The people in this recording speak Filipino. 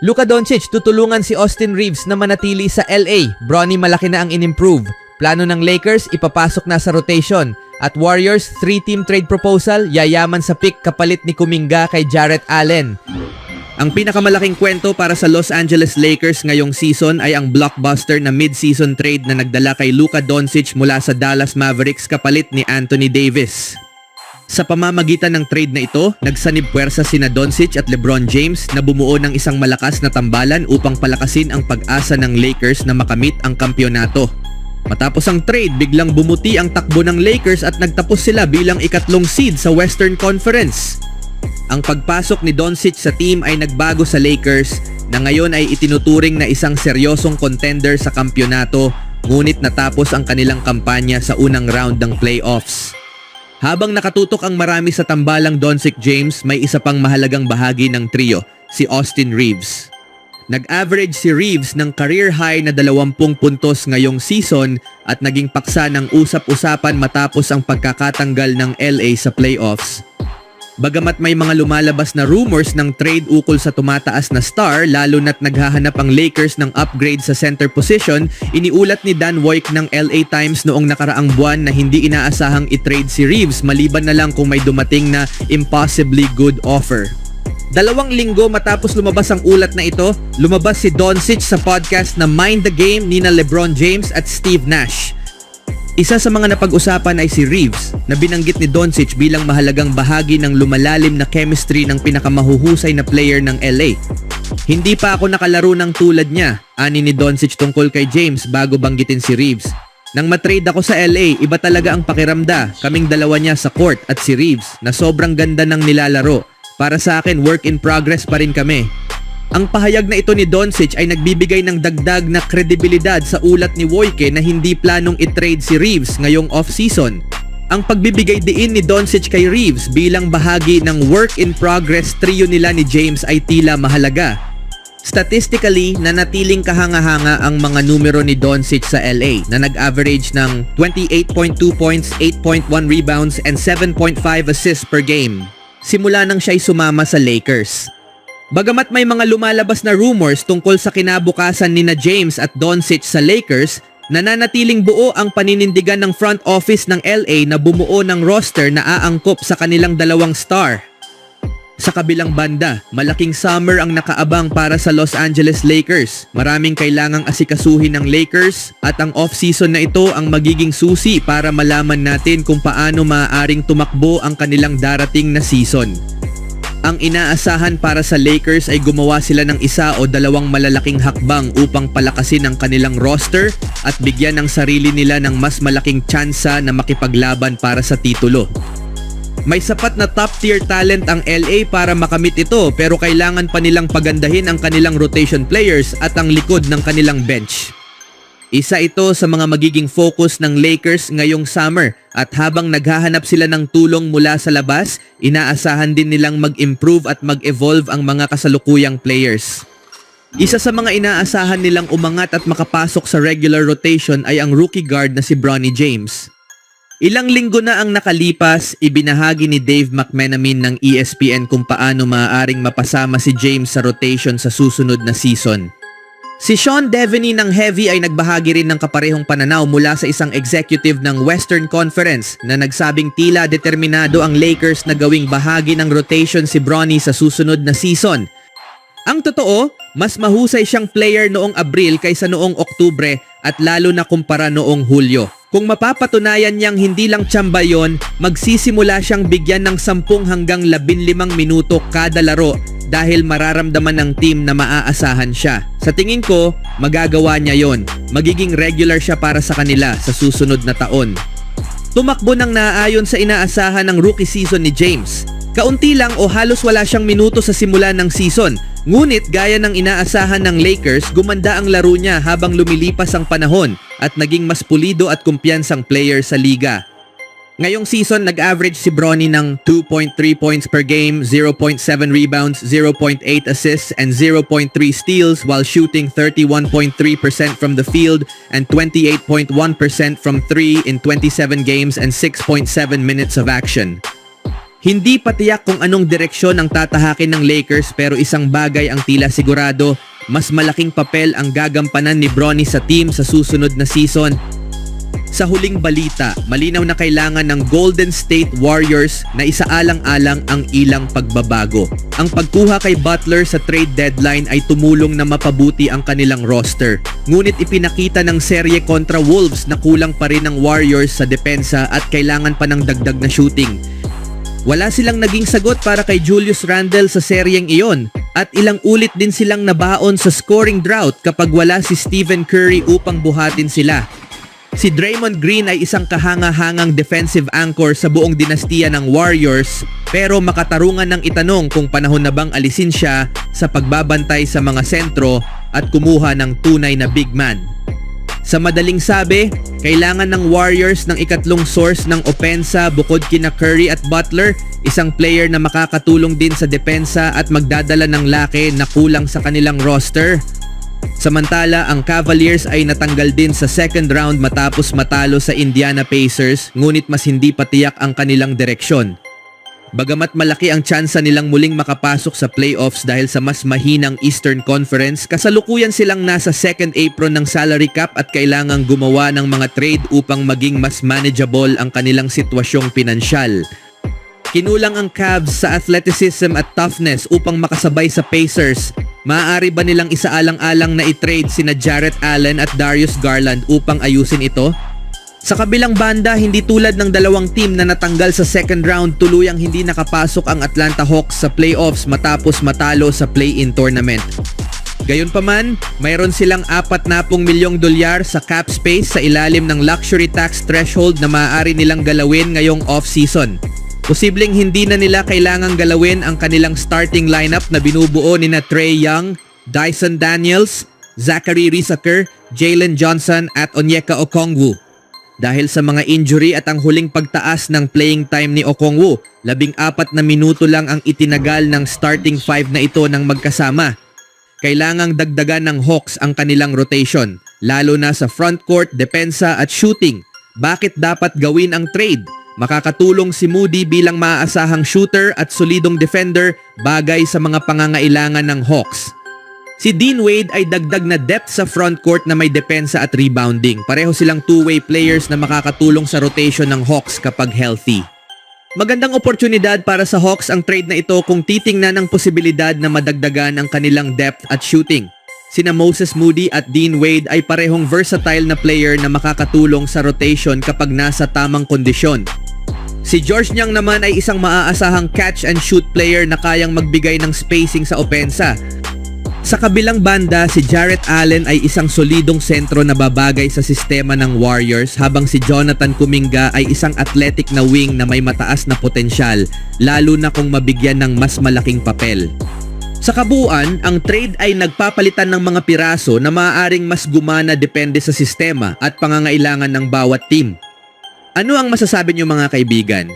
Luka Doncic tutulungan si Austin Reeves na manatili sa LA. Bronny malaki na ang in-improve. Plano ng Lakers ipapasok na sa rotation. At Warriors 3-team trade proposal yayaman sa pick kapalit ni Kuminga kay Jarrett Allen. Ang pinakamalaking kwento para sa Los Angeles Lakers ngayong season ay ang blockbuster na mid-season trade na nagdala kay Luka Doncic mula sa Dallas Mavericks kapalit ni Anthony Davis. Sa pamamagitan ng trade na ito, nagsanib puwersa sina Doncic at LeBron James na bumuo ng isang malakas na tambalan upang palakasin ang pag-asa ng Lakers na makamit ang kampyonato. Matapos ang trade, biglang bumuti ang takbo ng Lakers at nagtapos sila bilang ikatlong seed sa Western Conference. Ang pagpasok ni Doncic sa team ay nagbago sa Lakers na ngayon ay itinuturing na isang seryosong contender sa kampyonato, ngunit natapos ang kanilang kampanya sa unang round ng playoffs. Habang nakatutok ang marami sa tambalang Doncic James, may isa pang mahalagang bahagi ng trio, si Austin Reeves. Nag-average si Reeves ng career high na 20 puntos ngayong season at naging paksa ng usap-usapan matapos ang pagkakatanggal ng LA sa playoffs. Bagamat may mga lumalabas na rumors ng trade ukol sa tumataas na star, lalo na't naghahanap ang Lakers ng upgrade sa center position, iniulat ni Dan Woik ng LA Times noong nakaraang buwan na hindi inaasahang i-trade si Reeves maliban na lang kung may dumating na impossibly good offer. 2 linggo matapos lumabas ang ulat na ito, lumabas si Doncic sa podcast na Mind the Game nina LeBron James at Steve Nash. Isa sa mga napag-usapan ay si Reeves na binanggit ni Doncic bilang mahalagang bahagi ng lumalalim na chemistry ng pinakamahuhusay na player ng LA. Hindi pa ako nakalaro ng tulad niya, ani ni Doncic tungkol kay James bago banggitin si Reeves. Nang matrade ako sa LA, iba talaga ang pakiramda, kaming dalawa niya sa court at si Reeves na sobrang ganda ng nilalaro. Para sa akin, work in progress pa rin kami. Ang pahayag na ito ni Doncic ay nagbibigay ng dagdag na kredibilidad sa ulat ni Wojke na hindi planong i-trade si Reeves ngayong off-season. Ang pagbibigay diin ni Doncic kay Reeves bilang bahagi ng work in progress trio nila ni James ay tila mahalaga. Statistically, nanatiling kahanga-hanga ang mga numero ni Doncic sa LA na nag-average ng 28.2 points, 8.1 rebounds, and 7.5 assists per game simula nang siya'y sumama sa Lakers. Bagamat may mga lumalabas na rumors tungkol sa kinabukasan nina James at Doncic sa Lakers, nananatiling buo ang paninindigan ng front office ng LA na bumuo ng roster na aangkop sa kanilang 2 star. Sa kabilang banda, malaking summer ang nakaabang para sa Los Angeles Lakers. Maraming kailangang asikasuhin ng Lakers at ang off-season na ito ang magiging susi para malaman natin kung paano maaaring tumakbo ang kanilang darating na season. Ang inaasahan para sa Lakers ay gumawa sila ng 1 o 2 malalaking hakbang upang palakasin ang kanilang roster at bigyan ng sarili nila ng mas malaking tsansa na makipaglaban para sa titulo. May sapat na top-tier talent ang LA para makamit ito pero kailangan pa nilang pagandahin ang kanilang rotation players at ang likod ng kanilang bench. Isa ito sa mga magiging focus ng Lakers ngayong summer at habang naghahanap sila ng tulong mula sa labas, inaasahan din nilang mag-improve at mag-evolve ang mga kasalukuyang players. Isa sa mga inaasahan nilang umangat at makapasok sa regular rotation ay ang rookie guard na si Bronny James. Ilang linggo na ang nakalipas, ibinahagi ni Dave McMenamin ng ESPN kung paano maaaring mapasama si James sa rotation sa susunod na season. Si Sean Deveney ng Heavy ay nagbahagi rin ng kaparehong pananaw mula sa isang executive ng Western Conference na nagsabing tila determinado ang Lakers na gawing bahagi ng rotation si Bronny sa susunod na season. Ang totoo, mas mahusay siyang player noong Abril kaysa noong Oktubre at lalo na kumpara noong Hulyo. Kung mapapatunayan niyang hindi lang tsamba yon, magsisimula siyang bigyan ng 10 hanggang 15 minuto kada laro dahil mararamdaman ng team na maaasahan siya. Sa tingin ko, magagawa niya yon. Magiging regular siya para sa kanila sa susunod na taon. Tumakbo ng naaayon sa inaasahan ng rookie season ni James. Kaunti lang o halos wala siyang minuto sa simula ng season. Ngunit gaya ng inaasahan ng Lakers, gumanda ang laro niya habang lumilipas ang panahon at naging mas pulido at kumpiyansang player sa liga. Ngayong season, nag-average si Bronny ng 2.3 points per game, 0.7 rebounds, 0.8 assists, and 0.3 steals while shooting 31.3% from the field and 28.1% from 3 in 27 games and 6.7 minutes of action. Hindi pa tiyak kung anong direksyon ang tatahakin ng Lakers pero isang bagay ang tila sigurado, mas malaking papel ang gagampanan ni Bronny sa team sa susunod na season. Sa huling balita, malinaw na kailangan ng Golden State Warriors na isaalang-alang ang ilang pagbabago. Ang pagkuha kay Butler sa trade deadline ay tumulong na mapabuti ang kanilang roster. Ngunit ipinakita ng serye kontra Wolves na kulang pa rin ang Warriors sa depensa at kailangan pa ng dagdag na shooting. Wala silang naging sagot para kay Julius Randle sa seryeng iyon at ilang ulit din silang nabaon sa scoring drought kapag wala si Stephen Curry upang buhatin sila. Si Draymond Green ay isang kahanga-hangang defensive anchor sa buong dinastiya ng Warriors pero makatarungan ng itanong kung panahon na bang alisin siya sa pagbabantay sa mga sentro at kumuha ng tunay na big man. Sa madaling sabi, kailangan ng Warriors ng ikatlong source ng opensa bukod kina Curry at Butler, isang player na makakatulong din sa depensa at magdadala ng laki na kulang sa kanilang roster. Samantala, ang Cavaliers ay natanggal din sa second round matapos matalo sa Indiana Pacers ngunit mas hindi pa tiyak ang kanilang direksyon. Bagamat malaki ang tsansa nilang muling makapasok sa playoffs dahil sa mas mahinang Eastern Conference, kasalukuyan silang nasa second apron ng salary cap at kailangang gumawa ng mga trade upang maging mas manageable ang kanilang sitwasyong pinansyal. Kinulang ang Cavs sa athleticism at toughness upang makasabay sa Pacers. Maaari ba nilang isaalang-alang na i-trade sina Jarrett Allen at Darius Garland upang ayusin ito? Sa kabilang banda, hindi tulad ng dalawang team na natanggal sa second round, tuluyang hindi nakapasok ang Atlanta Hawks sa playoffs matapos matalo sa play-in tournament. Gayunpaman, mayroon silang $40 milyong sa cap space sa ilalim ng luxury tax threshold na maaari nilang galawin ngayong off-season. Posibleng hindi na nila kailangang galawin ang kanilang starting lineup na binubuo ni Trae Young, Dyson Daniels, Zachary Risaker, Jalen Johnson at Onyeka Okongwu. Dahil sa mga injury at ang huling pagtaas ng playing time ni Okongwu, 14 na minuto lang ang itinagal ng starting 5 na ito ng magkasama. Kailangang dagdagan ng Hawks ang kanilang rotation, lalo na sa frontcourt, depensa at shooting. Bakit dapat gawin ang trade? Makakatulong si Moody bilang maaasahang shooter at solidong defender, bagay sa mga pangangailangan ng Hawks. Si Dean Wade ay dagdag na depth sa frontcourt na may depensa at rebounding. Pareho silang two-way players na makakatulong sa rotation ng Hawks kapag healthy. Magandang oportunidad para sa Hawks ang trade na ito kung titingnan ang posibilidad na madagdagan ang kanilang depth at shooting. Sina Moses Moody at Dean Wade ay parehong versatile na player na makakatulong sa rotation kapag nasa tamang kondisyon. Si George Niang naman ay isang maaasahang catch and shoot player na kayang magbigay ng spacing sa opensa. Sa kabilang banda, si Jarrett Allen ay isang solidong sentro na babagay sa sistema ng Warriors habang si Jonathan Kuminga ay isang athletic na wing na may mataas na potensyal, lalo na kung mabigyan ng mas malaking papel. Sa kabuuan, ang trade ay nagpapalitan ng mga piraso na maaaring mas gumana depende sa sistema at pangangailangan ng bawat team. Ano ang masasabi niyo mga kaibigan?